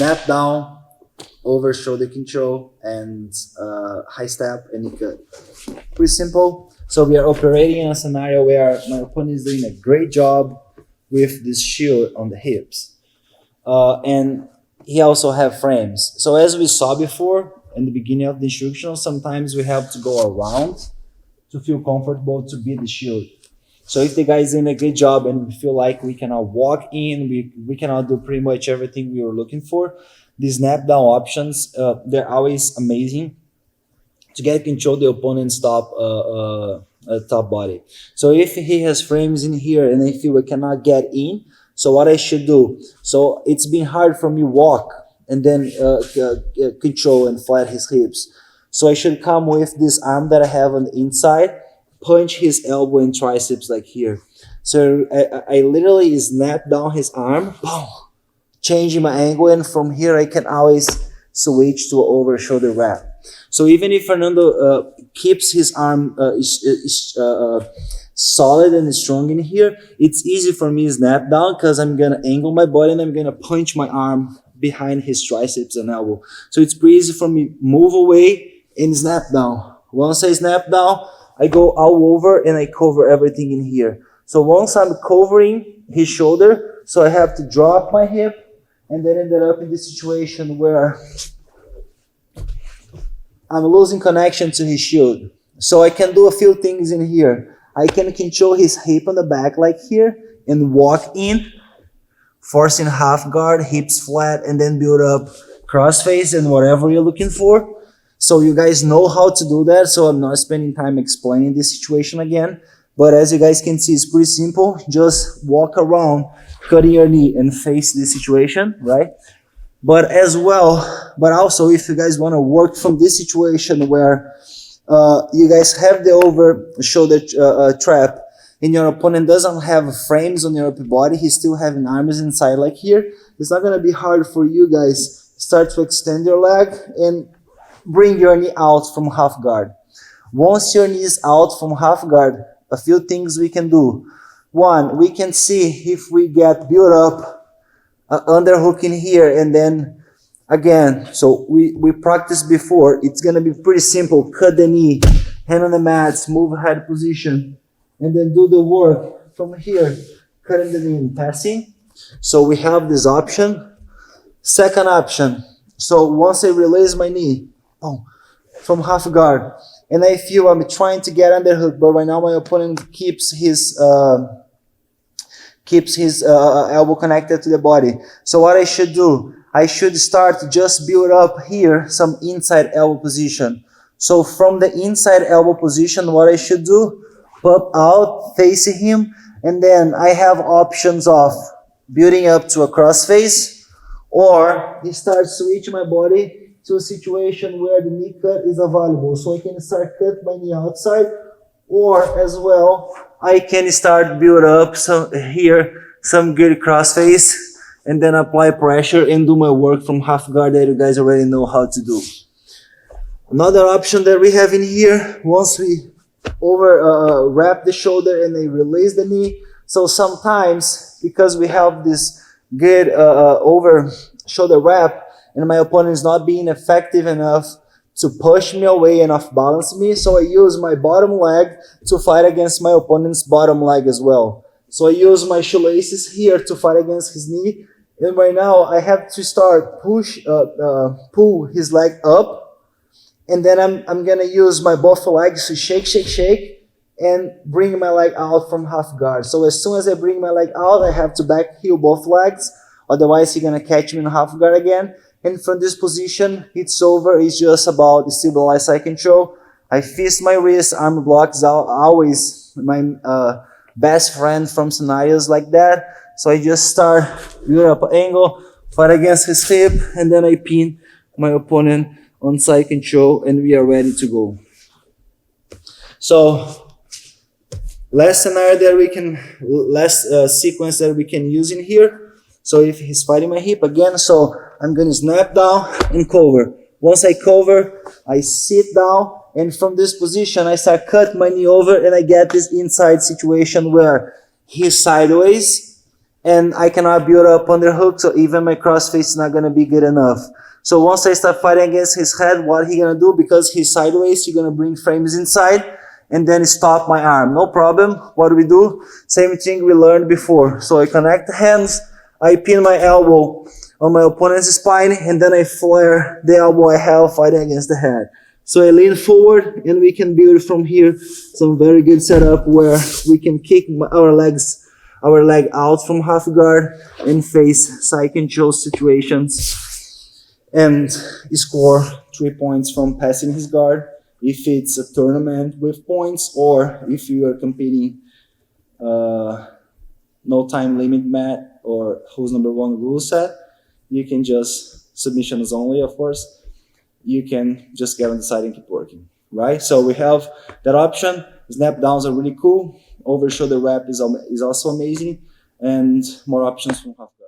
snap down, over shoulder control, and high step and knee cut. Pretty simple. So we are operating in a scenario where my opponent is doing a great job with this shield on the hips. And he also have frames. So as we saw before in the beginning of the instruction, sometimes we have to go around to feel comfortable to beat the shield. So if the guy is doing a good job and we feel like we cannot walk in, we cannot do pretty much everything we were looking for, the snap down options, they're always amazing to get control of the opponent's top body. So if he has frames in here and I feel I cannot get in, so what I should do, so it's been hard for me walk and then control and flat his hips. So I should come with this arm that I have on the inside, punch his elbow and triceps like here. So I literally snap down his arm, boom, changing my angle, and from here I can always switch to an over shoulder wrap. So even if Fernando keeps his arm solid and strong in here, it's easy for me to snap down because I'm gonna angle my body and I'm gonna punch my arm behind his triceps and elbow. So it's pretty easy for me move away and snap down. Once I snap down, I go all over and I cover everything in here. So once I'm covering his shoulder, so I have to drop my hip and then ended up in this situation where I'm losing connection to his shield. So I can do a few things in here. I can control his hip on the back like here and walk in, forcing half guard, hips flat, and then build up crossface and whatever you're looking for. So you guys know how to do that, so I'm not spending time explaining this situation again. But as you guys can see, it's pretty simple. Just walk around, cutting your knee and face this situation, right? But also if you guys want to work from this situation where you guys have the over shoulder trap and your opponent doesn't have frames on your upper body, he's still having arms inside like here, it's not going to be hard for you guys. Start to extend your leg and bring your knee out from half guard. Once your knee is out from half guard, a few things we can do. One, we can see if we get built up underhook in here, and then again, so we practiced before, it's gonna be pretty simple. Cut the knee, hand on the mats, move head position, and then do the work from here, cutting the knee and passing. So we have this option. Second option, so once I release my knee, boom, from half guard, and I feel I'm trying to get underhook, but right now my opponent keeps his elbow connected to the body. So what I should do, I should start to just build up here some inside elbow position. So from the inside elbow position, what I should do, pop out, facing him, and then I have options of building up to a cross face, or start switch my body to a situation where the knee cut is available. So I can start cut my knee outside, or as well, I can start build up some good cross face and then apply pressure and do my work from half guard that you guys already know how to do. Another option that we have in here, once we wrap the shoulder and then release the knee. So sometimes, because we have this good over shoulder wrap and my opponent is not being effective enough to push me away and off balance me, so I use my bottom leg to fight against my opponent's bottom leg as well. So I use my shoelaces here to fight against his knee, and right now I have to start pull his leg up, and then I'm gonna use my both legs to shake and bring my leg out from half guard. So as soon as I bring my leg out, I have to back heel both legs, otherwise he's gonna catch me in half guard again. And from this position, it's over. It's just about the stabilized side control. I fist my wrist, arm blocks out, always my best friend from scenarios like that. So I just start build up an angle, fight against his hip, and then I pin my opponent on side control, and we are ready to go. So last scenario that we can, last sequence that we can use in here. So if he's fighting my hip again, so I'm gonna snap down and cover. Once I cover, I sit down, and from this position, I start cut my knee over, and I get this inside situation where he's sideways, and I cannot build up underhook, so even my crossface is not gonna be good enough. So once I start fighting against his head, what he gonna do, because he's sideways, you're gonna bring frames inside and then stop my arm. No problem. What do we do? Same thing we learned before. So I connect the hands, I pin my elbow on my opponent's spine, and then I flare the elbow I have fighting against the head. So I lean forward, and we can build from here some very good setup where we can kick our leg out from half guard and face side control situations and score 3 points from passing his guard if it's a tournament with points, or if you are competing no time limit match or who's number one rule set, you can just submissions only, of course. You can just get on the side and keep working, right? So we have that option. Snap downs are really cool. Over shoulder wrap is also amazing, and more options from half guard.